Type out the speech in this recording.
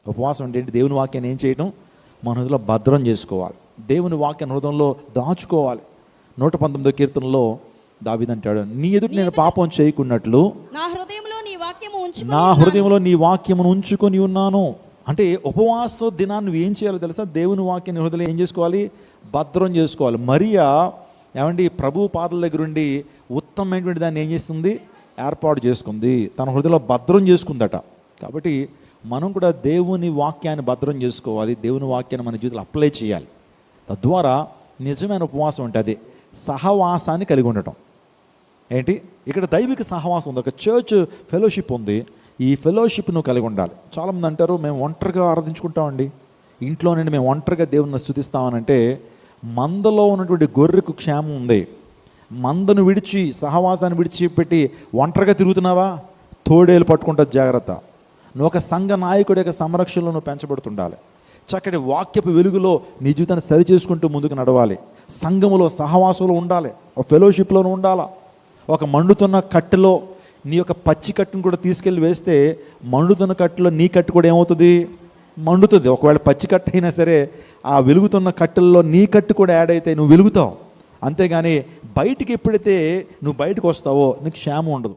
ఉపవాసం అంటే ఏంటి? దేవుని వాక్యాన్ని ఏం చేయటం? మన హృదయంలో భద్రం చేసుకోవాలి. దేవుని వాక్యాన్ని హృదయంలో దాచుకోవాలి. 119వ కీర్తనలో దావీదు అంటాడు, నీ ఎదుట నేను పాపం చేయకున్నట్లు నా హృదయంలో నీ వాక్యమును ఉంచుకొని ఉన్నాను. అంటే ఉపవాస దినాన్ని నువ్వు ఏం చేయాలో తెలుసా? దేవుని వాక్యాన్ని హృదయంలో ఏం చేసుకోవాలి? భద్రం చేసుకోవాలి. మరియా ఏమండి ప్రభు పాదాల దగ్గర ఉండి ఉత్తమమైనటువంటి దాన్ని ఏం చేస్తుంది? ఏర్పాటు చేసుకుంది, తన హృదయంలో భద్రం చేసుకుందట. కాబట్టి మనం కూడా దేవుని వాక్యాన్ని భద్రం చేసుకోవాలి. దేవుని వాక్యాన్ని మన జీవితంలో అప్లై చేయాలి. తద్వారా నిజమైన ఉపవాసం అంటే అదే సహవాసాన్ని కలిగి ఉండటం. ఏంటి? ఇక్కడ దైవిక సహవాసం ఉంది, ఒక చర్చ్ ఫెలోషిప్ ఉంది. ఈ ఫెలోషిప్ నువ్వు కలిగి ఉండాలి. చాలామంది అంటారు, మేము ఒంటరిగా ఆరాధించుకుంటామండి, ఇంట్లో నుండి మేము ఒంటరిగా దేవుని స్తుతిస్తామనంటే మందలో ఉన్నటువంటి గొర్రెకు క్షేమం ఉంది. మందను విడిచి, సహవాసాన్ని విడిచిపెట్టి ఒంటరిగా తిరుగుతున్నావా? తోడేలు పట్టుకుంటుంది, జాగ్రత్త. నువ్వు ఒక సంఘ నాయకుడి యొక్క సంరక్షణలో నువ్వు పెంచబడుతుండాలి. చక్కటి వాక్యపు వెలుగులో నీ జీవితాన్ని సరి చేసుకుంటూ ముందుకు నడవాలి. సంఘములో సహవాసంలో ఉండాలి, ఒక ఫెలోషిప్లోనూ ఉండాలా. ఒక మండుతున్న కట్టెలో నీ యొక్క పచ్చి కట్టును కూడా తీసుకెళ్ళి వేస్తే మండుతున్న కట్టులో నీ కట్టు కూడా ఏమవుతుంది? మండుతుంది. ఒకవేళ పచ్చి కట్టు అయినా సరే ఆ వెలుగుతున్న కట్టెల్లో నీ కట్టు కూడా యాడ్ అయితే నువ్వు వెలుగుతావు. అంతేగాని బయటికి ఎప్పుడైతే నువ్వు బయటకు వస్తావో నీకు క్షేమం ఉండదు.